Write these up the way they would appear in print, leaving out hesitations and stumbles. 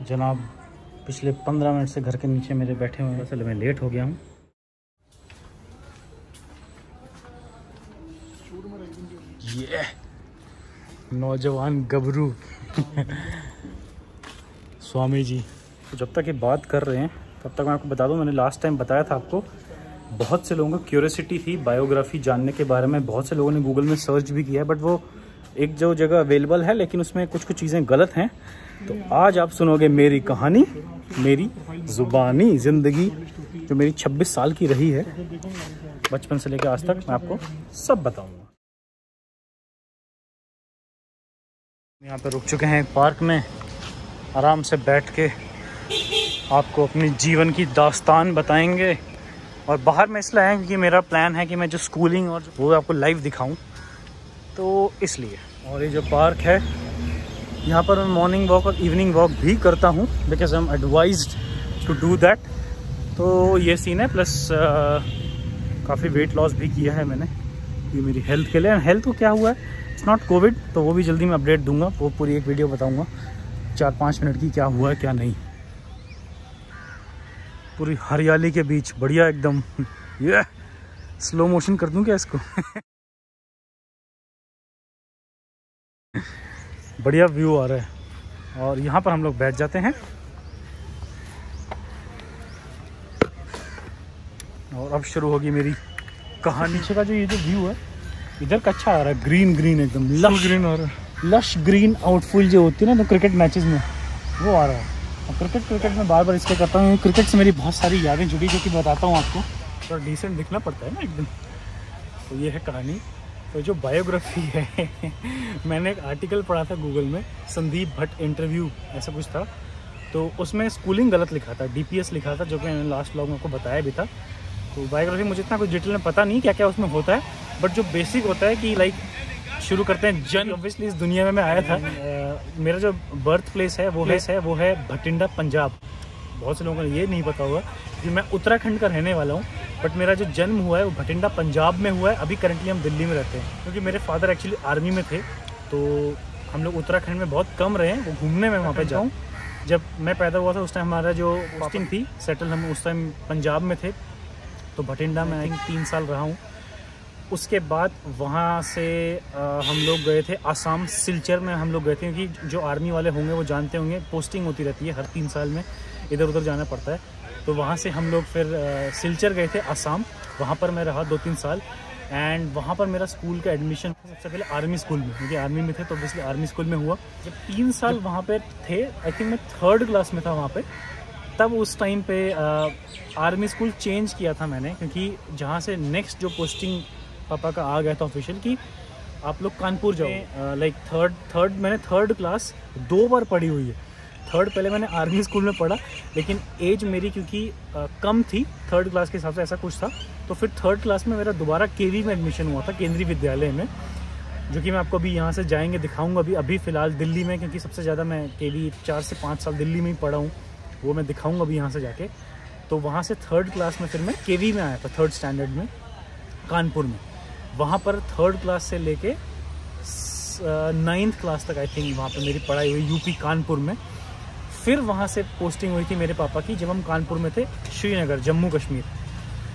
जनाब पिछले 15 मिनट से घर के नीचे मेरे बैठे हुए हैं। असल मैं लेट हो गया हूँ। ये नौजवान गबरू स्वामी जी। तो जब तक ये बात कर रहे हैं तब तक मैं आपको बता दूं, मैंने लास्ट टाइम बताया था आपको, बहुत से लोगों को क्यूरियोसिटी थी बायोग्राफी जानने के बारे में। बहुत से लोगों ने गूगल में सर्च भी किया है, बट वो एक जो जगह अवेलेबल है, लेकिन उसमें कुछ कुछ चीज़ें गलत हैं। तो आज आप सुनोगे मेरी कहानी, मेरी ज़ुबानी ज़िंदगी जो मेरी 26 साल की रही है, बचपन से लेकर आज तक मैं आपको सब बताऊँगा। यहाँ पे रुक चुके हैं पार्क में, आराम से बैठ के आपको अपनी जीवन की दास्तान बताएंगे। और बाहर में इसलिए आया क्योंकि मेरा प्लान है कि मैं जो स्कूलिंग और वो आपको लाइव दिखाऊं, तो इसलिए। और ये जो पार्क है यहाँ पर मैं मॉर्निंग वॉक और इवनिंग वॉक भी करता हूँ, because I am advised to do that. तो ये सीन है। प्लस काफ़ी वेट लॉस भी किया है मैंने, ये मेरी हेल्थ के लिए। हेल्थ को क्या हुआ है, इट्स नॉट कोविड, तो वो भी जल्दी मैं अपडेट दूंगा। वो पूरी एक वीडियो बताऊंगा 4-5 मिनट की, क्या हुआ है क्या नहीं। पूरी हरियाली के बीच बढ़िया एकदम। ये स्लो मोशन कर दूं क्या इसको? बढ़िया व्यू आ रहा है। और यहाँ पर हम लोग बैठ जाते हैं। और अब शुरू होगी मेरी कहानी। नीचे का जो ये जो व्यू है इधर का अच्छा आ रहा है, ग्रीन ग्रीन एकदम लश ग्रीन आ रहा है। लश ग्रीन आउटफुल जो होती है ना तो क्रिकेट मैचेस में वो आ रहा है। और क्रिकेट में बार बार इसलिए करता हूँ, क्रिकेट से मेरी बहुत सारी यादें जुड़ी, जो कि बताता हूँ आपको। थोड़ा डिसेंट दिखना पड़ता है ना एकदम। तो ये है कहानी। तो जो बायोग्राफी है मैंने एक आर्टिकल पढ़ा था गूगल में, संदीप भट्ट इंटरव्यू ऐसा कुछ था। तो उसमें स्कूलिंग गलत लिखा था, DPS लिखा था, जो कि मैंने लास्ट व्लॉग में आपको बताया भी था। तो बायोग्राफी मुझे इतना कुछ डिटेल में पता नहीं क्या क्या उसमें होता है, बट जो बेसिक होता है कि लाइक शुरू करते हैं जन। ऑब्वियसली इस दुनिया में मैं आया था, मेरा जो बर्थ प्लेस है वो है भटिंडा पंजाब। बहुत से लोगों को ये नहीं पता होगा कि मैं उत्तराखंड का रहने वाला हूँ, बट मेरा जो जन्म हुआ है वो भटिंडा पंजाब में हुआ है। अभी करंटली हम दिल्ली में रहते हैं, क्योंकि मेरे फादर एक्चुअली आर्मी में थे। तो हम लोग उत्तराखंड में बहुत कम रहे हैं, वो घूमने में वहाँ पर जाऊँ। जब मैं पैदा हुआ था उस टाइम हमारा जो पोस्टिंग थी सेटल, हम उस टाइम पंजाब में थे। तो भटिंडा में आई थिंक 3 साल रहा हूँ। उसके बाद वहाँ से हम लोग गए थे आसाम, सिलचर में हम लोग गए थे, क्योंकि जो आर्मी वाले होंगे वो जानते होंगे पोस्टिंग होती रहती है हर 3 साल में, इधर उधर जाना पड़ता है। तो वहाँ से हम लोग फिर सिलचर गए थे आसाम, वहाँ पर मैं रहा 2-3 साल। एंड वहाँ पर मेरा स्कूल का एडमिशन सबसे पहले आर्मी स्कूल में, क्योंकि आर्मी में थे तो ऑब्वियसली आर्मी स्कूल में हुआ। जब 3 साल वहाँ पे थे, आई थिंक मैं 3rd क्लास में था वहाँ पे, तब उस टाइम पे आर्मी स्कूल चेंज किया था मैंने, क्योंकि जहाँ से नेक्स्ट जो पोस्टिंग पापा का आ गया था ऑफिशियल कि आप लोग कानपुर जाओ। लाइक मैंने 3rd क्लास 2 बार पढ़ी हुई है। 3rd पहले मैंने आर्मी स्कूल में पढ़ा, लेकिन एज मेरी क्योंकि कम थी 3rd क्लास के हिसाब से, ऐसा कुछ था। तो फिर 3rd क्लास में मेरा दोबारा KV में एडमिशन हुआ था, केंद्रीय विद्यालय में, जो कि मैं आपको अभी यहाँ से जाएंगे दिखाऊंगा। अभी फ़िलहाल दिल्ली में, क्योंकि सबसे ज़्यादा मैं KV 4 से 5 साल दिल्ली में ही पढ़ा हूँ, वो मैं दिखाऊंगा अभी यहाँ से जाके। तो वहाँ से 3rd क्लास में फिर मैं KV में आया था, 3rd स्टैंडर्ड में कानपुर में। वहाँ पर 3rd क्लास से लेके 9th क्लास तक आई थिंक वहाँ पर मेरी पढ़ाई हुई UP कानपुर में। फिर वहाँ से पोस्टिंग हुई थी मेरे पापा की, जब हम कानपुर में थे, श्रीनगर जम्मू कश्मीर।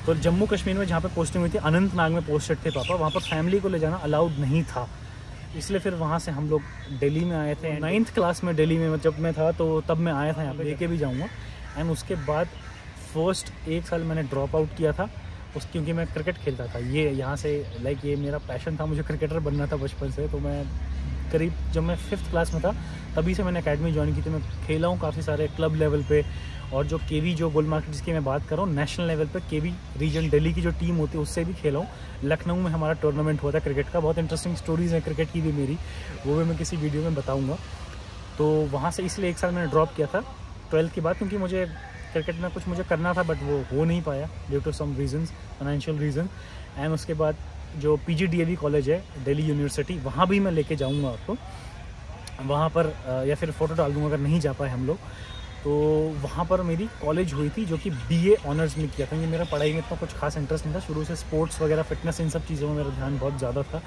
तो जम्मू कश्मीर में जहाँ पे पोस्टिंग हुई थी, अनंतनाग में पोस्टेड थे पापा। वहाँ पर फैमिली को ले जाना अलाउड नहीं था, इसलिए फिर वहाँ से हम लोग दिल्ली में आए थे। 9th क्लास में दिल्ली में जब मैं था, तो तब मैं आया था यहाँ पे, लेके भी जाऊँगा। एंड उसके बाद फर्स्ट 1 साल मैंने ड्रॉप आउट किया था क्योंकि मैं क्रिकेट खेलता था। ये यहाँ से लाइक ये मेरा पैशन था, मुझे क्रिकेटर बनना था बचपन से। तो मैं करीब जब मैं 5th क्लास में था तभी से मैंने एकेडमी ज्वाइन की थी। मैं खेला हूँ काफ़ी सारे क्लब लेवल पे, और जो KV जो गोल मार्केट जिसकी मैं बात कर रहा हूँ, नेशनल लेवल पे KV रीजन दिल्ली की जो टीम होती है उससे भी खेला हूँ। लखनऊ में हमारा टूर्नामेंट हुआ था क्रिकेट का, बहुत इंटरेस्टिंग स्टोरीज़ हैं क्रिकेट की भी मेरी, वो भी मैं किसी वीडियो में बताऊँगा। तो वहाँ से इसलिए 1 साल मैंने ड्रॉप किया था 12th के बाद, क्योंकि मुझे क्रिकेट में कुछ मुझे करना था, बट वो हो नहीं पाया due to some reasons, financial reason. And उसके बाद जो PGDAV कॉलेज है दिल्ली यूनिवर्सिटी, वहाँ भी मैं लेके जाऊँगा आपको। वहाँ पर या फिर फ़ोटो डाल दूँगा अगर नहीं जा पाए हम लोग। तो वहाँ पर मेरी कॉलेज हुई थी, जो कि BA ऑनर्स में किया था, क्योंकि मेरा पढ़ाई में इतना कुछ खास इंटरेस्ट नहीं था शुरू से। स्पोर्ट्स वगैरह, फिटनेस, इन सब चीज़ों में मेरा ध्यान बहुत ज़्यादा था।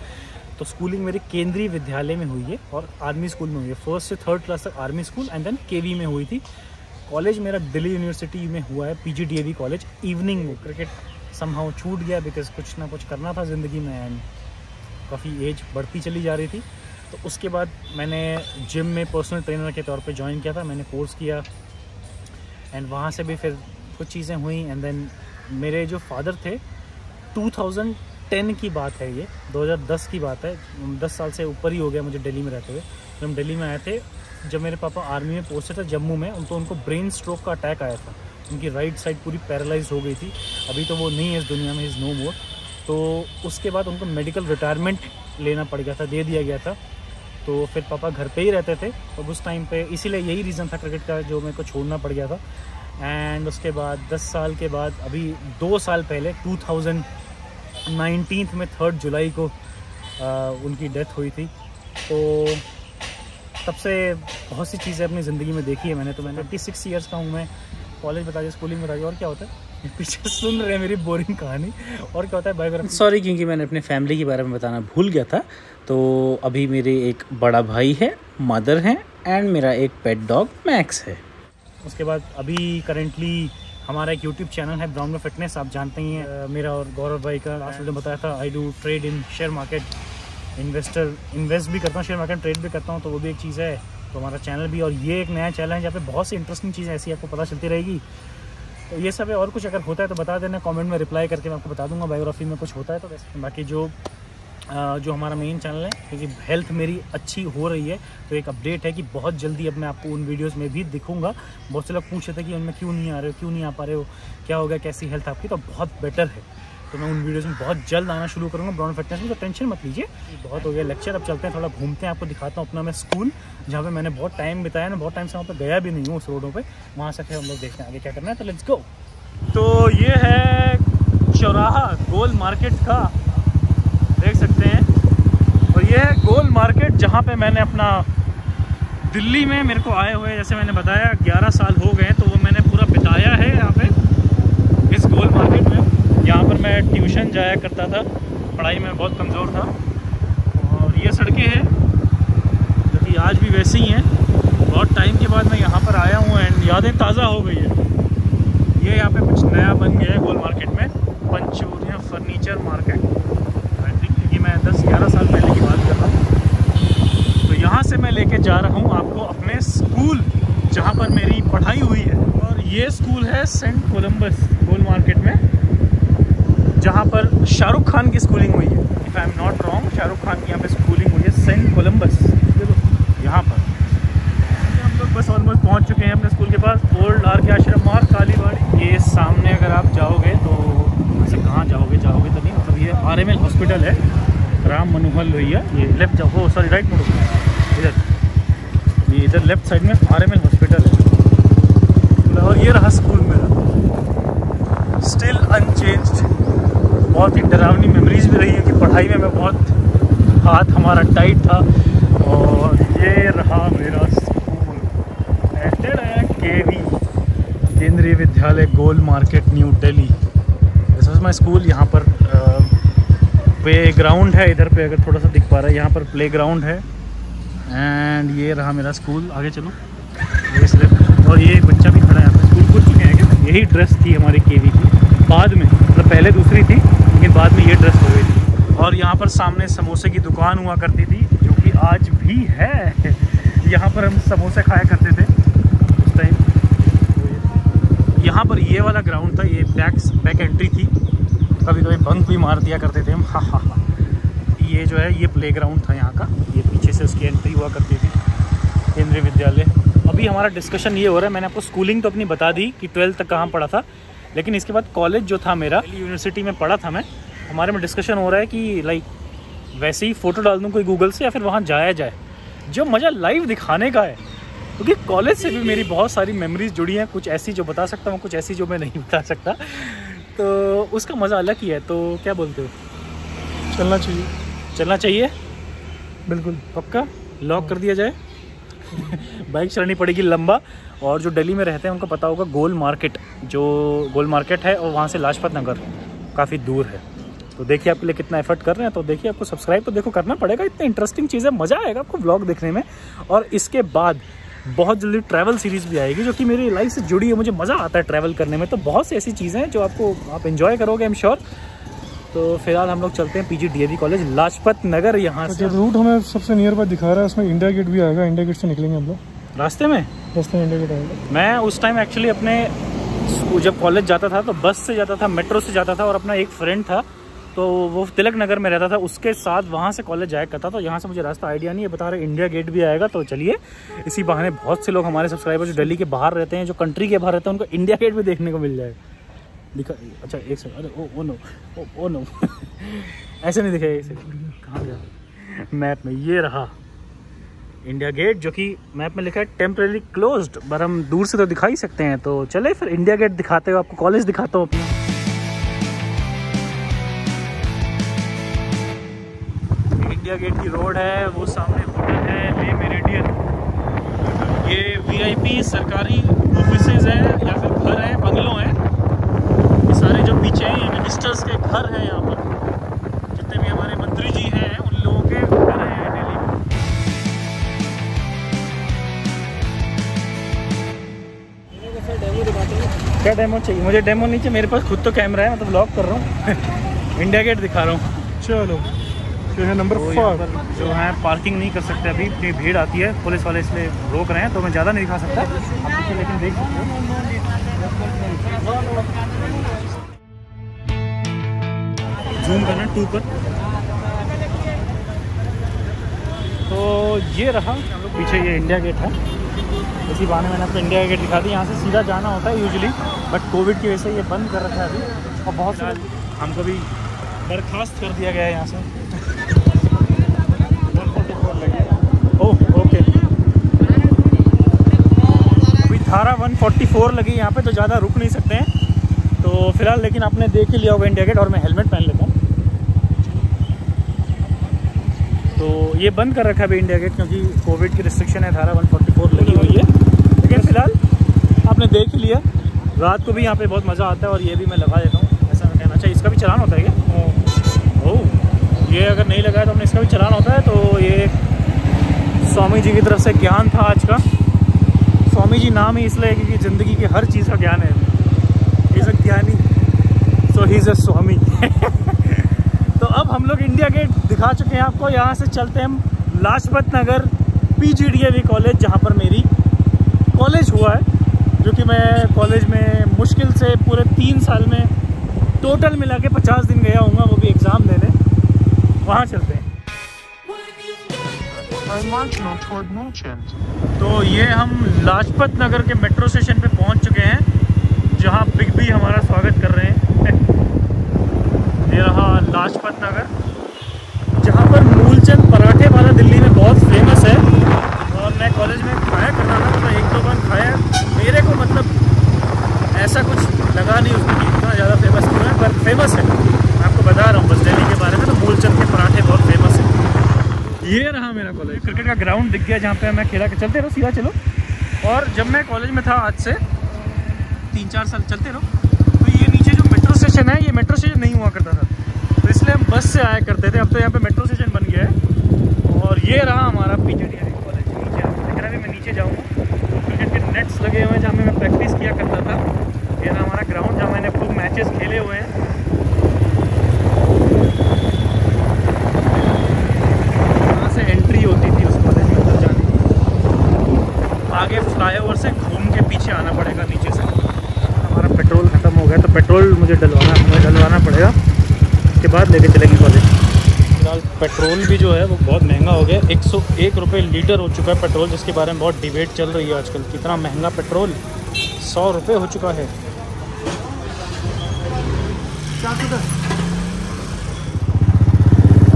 तो स्कूलिंग मेरी केंद्रीय विद्यालय में हुई है और आर्मी स्कूल में हुई है। 1st से 3rd क्लास तक आर्मी स्कूल एंड देन केवी में हुई थी। कॉलेज मेरा दिल्ली यूनिवर्सिटी में हुआ है, PGDAV कॉलेज इवनिंग में। क्रिकेट समहाउ छूट गया बिकॉज कुछ ना कुछ करना था ज़िंदगी में एंड काफ़ी एज बढ़ती चली जा रही थी। तो उसके बाद मैंने जिम में पर्सनल ट्रेनर के तौर पे ज्वाइन किया था, मैंने कोर्स किया एंड वहाँ से भी फिर कुछ चीज़ें हुई एंड देन मेरे जो फादर थे 2010 की बात है, ये 2010 की बात है, 10 साल से ऊपर ही हो गया मुझे दिल्ली में रहते हुए। जब हम दिल्ली में आए थे, जब मेरे पापा आर्मी में पोस्टेड थे जम्मू में, उनको ब्रेन स्ट्रोक का अटैक आया था। उनकी राइट साइड पूरी पैरालाइज हो गई थी। अभी तो वो नहीं है इस दुनिया में, इज़ नो मोर। तो उसके बाद उनको मेडिकल रिटायरमेंट लेना पड़ गया था, दे दिया गया था। तो फिर पापा घर पे ही रहते थे और उस टाइम पे इसीलिए यही रीज़न था क्रिकेट का जो मेरे को छोड़ना पड़ गया था। एंड उसके बाद 10 साल के बाद अभी 2 साल पहले 2019 में 3 जुलाई को उनकी डेथ हुई थी। तो तब से बहुत सी चीज़ें अपनी ज़िंदगी में देखी है मैंने। तो मैंने 26 ईयर्स का हूँ मैं। कॉलेज बता दिया, स्कूलिंग बता दिया, और क्या होता है पीछे सुन रहे हैं मेरी बोरिंग कहानी। और क्या होता है बायोग्राफी। सॉरी क्योंकि मैंने अपने फैमिली के बारे में बताना भूल गया था। तो अभी मेरे एक बड़ा भाई है, मदर है एंड मेरा एक पेट डॉग मैक्स है। उसके बाद अभी करेंटली हमारा एक यूट्यूब चैनल है ब्राउन में फिटनेस, आप जानते ही हैं। मेरा और गौरव भाई का लास्ट वीडियो बताया था, I do trade in share market, invest भी करता हूँ शेयर मार्केट, ट्रेड भी करता हूँ। तो वो भी एक चीज़ है। तो हमारा चैनल भी, और ये एक नया चैनल है जहाँ पे बहुत सी इंटरेस्टिंग चीज़ें ऐसी आपको पता चलती रहेगी। तो ये सब है। और कुछ अगर होता है तो बता देना कमेंट में, रिप्लाई करके मैं आपको बता दूंगा बायोग्राफी में कुछ होता है तो। बाकी जो हमारा मेन चैनल है, क्योंकि हेल्थ मेरी अच्छी हो रही है तो एक अपडेट है कि बहुत जल्दी अब मैं आपको उन वीडियोस में भी दिखूंगा। बहुत से लोग पूछ रहे थे कि उनमें क्यों नहीं आ रहे हो, क्यों नहीं आ पा रहे हो, क्या हो गया, कैसी हेल्थ आपकी। तो बहुत बेटर है, तो मैं उन वीडियोस में बहुत जल्द आना शुरू करूँगा ब्राउन फिटनेस में। तो टेंशन मत लीजिए, बहुत हो गया लेक्चर। अब चलते हैं थोड़ा घूमते हैं, आपको दिखाता हूँ अपना मैं स्कूल, जहाँ पे मैंने बहुत टाइम बिताया ना, बहुत टाइम से वहाँ पे गया भी नहीं हूँ उस रोडों पे। वहाँ से फिर हम लोग देखते हैं आगे क्या करना है। तो लेट्स गो। तो ये है चौराहा गोल मार्केट का, देख सकते हैं। और ये है गोल मार्केट जहाँ पे मैंने अपना दिल्ली में, मेरे को आए हुए जैसे मैंने बताया 11 साल हो गए, तो वो मैंने पूरा बिताया है यहाँ पे इस गोल मार्केट में। यहाँ पर मैं ट्यूशन जाया करता था, पढ़ाई में बहुत कमज़ोर था। और ये सड़कें हैं जो कि आज भी वैसी ही हैं। बहुत टाइम के बाद मैं यहाँ पर आया हूँ एंड यादें ताज़ा हो गई है। ये यहाँ पे कुछ नया बन गया है गोल मार्केट में, पंचूरिया फर्नीचर मार्केट। आई थिंक क्योंकि मैं 10-11 साल पहले की बात कर रहा हूँ। तो यहाँ से मैं लेके जा रहा हूँ आपको अपने स्कूल जहाँ पर मेरी पढ़ाई हुई है। और ये स्कूल है सेंट कोलम्बस गोल मार्केट में, जहाँ पर शाहरुख खान की स्कूलिंग हुई है। If I am not wrong, Shahrukh Khan की यहाँ पे स्कूलिंग हुई है सेंट कोलम्बस। यहाँ पर हम लोग बस ऑलमोस्ट पहुँच चुके हैं अपने स्कूल के पास। ओल्ड RK आश्रम और कालीबाड़ी। ये सामने अगर आप जाओगे तो वैसे कहाँ जाओगे तो नहीं, मतलब ये RML हॉस्पिटल है, राम मनोहर लोहिया। ये लेफ्ट जाओ, सॉरी राइट मुड़ो, इधर लेफ्ट साइड में RML हॉस्पिटल है। और ये रहा स्कूल मेरा, स्टिल अनचेंज्ड। बहुत ही डरावनी मेमोरीज भी रही है कि पढ़ाई में मैं बहुत हाथ हमारा टाइट था। और ये रहा मेरा school, KV Kendriya Vidyalaya Gol market New Delhi. This was my school. यहाँ पर प्ले ग्राउंड है, इधर पे अगर थोड़ा सा दिख पा रहा है, यहाँ पर प्ले ग्राउंड है। एंड ये रहा मेरा स्कूल। आगे चलो, ये स्लिप। और ये बच्चा भी खड़ा है यहाँ पे। स्कूल खुल चुके हैं क्या? यही ड्रेस थी हमारी KV की, बाद में, मतलब पहले दूसरी थी लेकिन बाद में ये ड्रेस हो गई थी। और यहाँ पर सामने समोसे की दुकान हुआ करती थी, जो कि आज भी है। यहाँ पर हम समोसे खाया करते थे उस टाइम। यहाँ पर ये वाला ग्राउंड था, ये बैक एंट्री थी, कभी कभी बंक भी मार दिया करते थे हम। हाँ। ये जो है ये प्ले ग्राउंड था यहाँ का, ये पीछे से उसकी एंट्री हुआ करती थी केंद्रीय विद्यालय। अभी हमारा डिस्कशन ये हो रहा है, मैंने आपको स्कूलिंग तो अपनी बता दी कि 12th तक कहाँ पढ़ा था, लेकिन इसके बाद कॉलेज जो था मेरा, दिल्ली यूनिवर्सिटी में पढ़ा था मैं। हमारे में डिस्कशन हो रहा है कि लाइक वैसे ही फ़ोटो डाल दूँ कोई गूगल से, या फिर वहाँ जाया जाए। जो मज़ा लाइव दिखाने का है, क्योंकि कॉलेज से भी मेरी बहुत सारी मेमोरीज जुड़ी हैं, कुछ ऐसी जो बता सकता हूँ, कुछ ऐसी जो मैं नहीं बता सकता। तो उसका मज़ा अलग ही है। तो क्या बोलते हो, चलना चाहिए बिल्कुल पक्का। लॉक कर दिया जाए। बाइक चलानी पड़ेगी लंबा। और जो दिल्ली में रहते हैं उनको पता होगा गोल मार्केट है, और वहाँ से लाजपत नगर काफ़ी दूर है। तो देखिए आपके लिए कितना एफर्ट कर रहे हैं। तो देखिए आपको सब्सक्राइब तो देखो करना पड़ेगा, इतनी इंटरेस्टिंग चीज़ है, मज़ा आएगा आपको व्लॉग देखने में। और इसके बाद बहुत जल्दी ट्रैवल सीरीज़ भी आएगी जो कि मेरी लाइफ से जुड़ी है, मुझे मज़ा आता है ट्रैवल करने में। तो बहुत सी ऐसी चीज़ें हैं जो आप एंजॉय करोगे आई एम श्योर। तो फिलहाल हम लोग चलते हैं PGDAV कॉलेज लाजपत नगर। यहाँ से रूट हमें सबसे नियर बाय दिखा रहा है, उसमें इंडिया गेट भी आएगा। इंडिया गेट से निकलेंगे हम लोग। रास्ते में इंडिया गेट आएगा। मैं उस टाइम एक्चुअली अपने जब कॉलेज जाता था तो बस से जाता था, मेट्रो से जाता था, और अपना एक फ्रेंड था तो वो तिलक नगर में रहता था, उसके साथ वहाँ से कॉलेज जाया करता। तो यहाँ से मुझे रास्ता आइडिया नहीं है, बता रहे इंडिया गेट भी आएगा। तो चलिए इसी बहाने बहुत से लोग हमारे सब्सक्राइबर जो दिल्ली के बाहर रहते हैं, जो कंट्री के बाहर रहते हैं, उनको इंडिया गेट भी देखने को मिल जाएगा। दिखा अच्छा एक सेकंड, अरे ओ नो ओ नो ऐसे नहीं दिखेगा। एक सेकंड, कहाँ गया मैप में, ये रहा इंडिया गेट, जो कि मैप में लिखा है टेम्परेरी क्लोज्ड, पर हम दूर से तो दिखा ही सकते हैं। तो चले फिर इंडिया गेट दिखाते हो, आपको कॉलेज दिखाता हूँ अपना। इंडिया गेट की रोड है, वो सामने होटल है ले मेरिडियन। ये VIP सरकारी ऑफिसेज हैं या फिर घर हैं, बंगलों हैं। ये सारे जो पीछे हैं ये मिनिस्टर्स के घर हैं। यहाँ पर जितने भी हमारे मंत्री जी हैं उन लोगों के घर हैं दिल्ली में। क्या डेमो चाहिए? मुझे डेमो नहीं चाहिए, मेरे पास खुद तो कैमरा है, मैं तो व्लॉग कर रहा हूँ। इंडिया गेट दिखा रहा हूँ। चलो जो है नंबर 4 जो है पार्किंग नहीं कर सकते अभी, इतनी भीड़ आती है, पुलिस वाले इसलिए रोक रहे हैं, तो मैं ज़्यादा नहीं दिखा सकता लेकिन देख सकते हो। जूम करना 2 पर। तो ये रहा हम लोग पीछे, ये इंडिया गेट है। इसी बहाने मैंने आपको इंडिया गेट दिखा दी। यहाँ से सीधा जाना होता है यूजुअली, बट कोविड की वजह से ये बंद कर रखा है अभी, और बहुत सारे हमको भी बर्खास्त कर दिया गया है यहाँ से। ओह ओके, अभी धारा 144 लगी यहाँ पे, तो ज़्यादा रुक नहीं सकते हैं। तो फिलहाल लेकिन आपने देख ही लिया होगा इंडिया गेट, और मैं हेलमेट पहन लेता हूँ। तो ये बंद कर रखा है अभी इंडिया गेट, क्योंकि कोविड की रिस्ट्रिक्शन है, धारा 144 लगी हुई है। लेकिन फिलहाल आपने देख ही लिया। रात को भी यहाँ पे बहुत मज़ा आता है, और ये भी मैं लगा देता हूँ, ऐसा मैं कहना चाहिए। इसका भी चलान होता है क्या? ओह, ये अगर नहीं लगा है तो हमने इसका भी चलान होता है। तो ये स्वामी जी की तरफ से ज्ञान था आज का। स्वामी जी नाम ही इसलिए क्योंकि ज़िंदगी की हर चीज़ का ज्ञान है। ही इज़ अ ज्ञानी, सो ही इज़ अ स्वामी। तो अब हम लोग इंडिया गेट दिखा चुके हैं आपको। यहाँ से चलते हैं हम लाजपत नगर PGDAV कॉलेज, जहाँ पर मेरी कॉलेज हुआ है, जो कि मैं कॉलेज में मुश्किल से पूरे 3 साल में टोटल मिला के 50 दिन गया हूँगा, वो भी एग्ज़ाम देने। वहाँ चलते हैं। तो ये हम लाजपत नगर के मेट्रो स्टेशन पे पहुँच चुके हैं, जहाँ बिग बी हमारा स्वागत कर रहे हैं। ये रहा लाजपत नगर, जहाँ पर मूलचंद पराठे वाला दिल्ली में बहुत फेमस है, और मैं कॉलेज में खाया करता था, तो 1-2 बार खाया। मेरे को मतलब ऐसा कुछ लगा नहीं उसमें कि इतना ज़्यादा फेमस क्यों है, पर फेमस है। मैं आपको बता रहा हूँ बस दिल्ली के बारे में, तो मूलचंद के पराठे बहुत फेमस है। ये रहा मेरा कॉलेज। क्रिकेट का ग्राउंड दिख गया जहाँ पे मैं खेला कर। चलते रहो, सीधा चलो। और जब मैं कॉलेज में था आज से 3-4 साल, चलते रहो, तो ये नीचे जो मेट्रो स्टेशन है, ये मेट्रो स्टेशन नहीं हुआ करता था, तो इसलिए हम बस से आया करते थे। अब तो यहाँ पे मेट्रो स्टेशन बन गया है। और ये रहा हमारा PGDAV कॉलेज। नीचे आपको दिख रहा है, मैं नीचे जाऊँगा। क्रिकेट के नेट्स लगे हुए हैं जहाँ मैं प्रैक्टिस किया करता था। ये रहा हमारा ग्राउंड, जहाँ मैंने खूब मैचेस खेले हुए हैं। यहाँ से एंट्री होती थी उस कॉलेज में अंदर जाने की। आगे फ्लाईओवर से घूम के पीछे आना पड़ेगा नीचे से। हमारा पेट्रोल ख़त्म हो गया, तो पेट्रोल मुझे डलवाना पड़ेगा, उसके बाद लेके चलेंगे कॉलेज। फिलहाल पेट्रोल भी जो है वो बहुत महंगा हो गया। 101 रुपये लीटर हो चुका है पेट्रोल, जिसके बारे में बहुत डिबेट चल रही है आजकल। कितना महंगा पेट्रोल, 100 रुपये हो चुका है।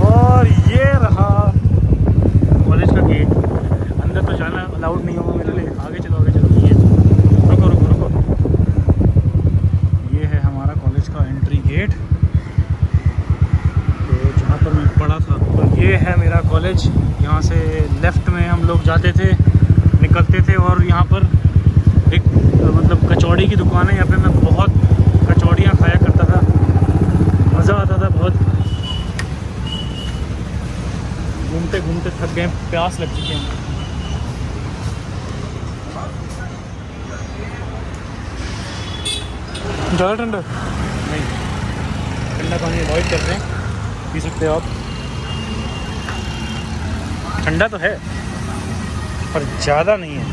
और ये रहा कॉलेज का गेट। अंदर तो जाना अलाउड नहीं होगा मेरे लिए। आगे चलो, आगे चलो। ये रुको रुको रुको, ये है हमारा कॉलेज का एंट्री गेट, तो जहाँ पर मैं पढ़ा था। तो ये है मेरा कॉलेज। यहाँ से लेफ़्ट में हम लोग जाते थे, निकलते थे, और यहाँ पर एक मतलब कचौड़ी की दुकान है। यहाँ पे मैं बहुत कचौड़ियाँ खाया करता था, मज़ा आता था बहुत। घूमते घूमते थक गए, प्यास लग चुकी है। ज़्यादा ठंडा नहीं, ठंडा पानी अवॉइड कर रहे हैं, पी सकते हो आप। ठंडा तो है पर ज़्यादा नहीं है।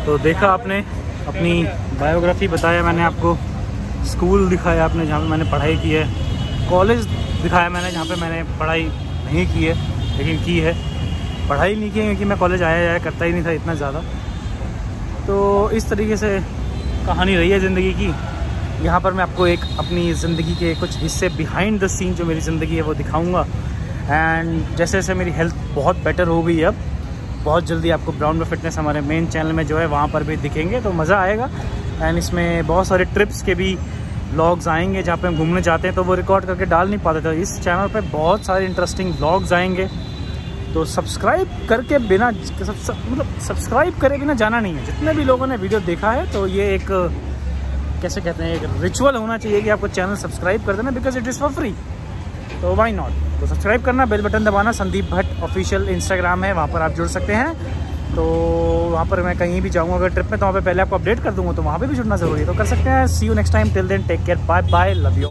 तो देखा आपने, अपनी बायोग्राफी बताया मैंने आपको, स्कूल दिखाया आपने जहाँ पे मैंने पढ़ाई की है, कॉलेज दिखाया मैंने जहाँ पे मैंने पढ़ाई नहीं की है लेकिन की है। पढ़ाई नहीं की है क्योंकि मैं कॉलेज आया जाया करता ही नहीं था इतना ज़्यादा। तो इस तरीके से कहानी रही है ज़िंदगी की। यहाँ पर मैं आपको एक अपनी ज़िंदगी के कुछ हिस्से बिहाइंड द सीन जो मेरी ज़िंदगी है वो दिखाऊंगा। एंड जैसे जैसे मेरी हेल्थ बहुत बेटर हो गई है, अब बहुत जल्दी आपको ब्राउन बॉय फिटनेस हमारे मेन चैनल में जो है वहाँ पर भी दिखेंगे, तो मज़ा आएगा। एंड इसमें बहुत सारे ट्रिप्स के भी व्लॉग्स आएंगे जहाँ पे हम घूमने जाते हैं, तो वो रिकॉर्ड करके डाल नहीं पाते थे। इस चैनल पे बहुत सारे इंटरेस्टिंग व्लॉग्स आएंगे, तो सब्सक्राइब करके बिना मतलब सब्सक्राइब करे बिना जाना नहीं है। जितने भी लोगों ने वीडियो देखा है तो ये एक कैसे कहते हैं, एक रिचुअल होना चाहिए कि आपको चैनल सब्सक्राइब कर देना, because it is for free. तो व्हाई नॉट, तो सब्सक्राइब करना, बेल बटन दबाना। संदीप भट्ट ऑफिशियल इंस्टाग्राम है, वहाँ पर आप जुड़ सकते हैं। तो वहाँ पर मैं कहीं भी जाऊँगा अगर ट्रिप में, तो वहाँ पे पहले आपको अपडेट कर दूँगा, तो वहाँ पे भी जुड़ना ज़रूरी है, तो कर सकते हैं। See you next time, till then take care, bye bye, love you.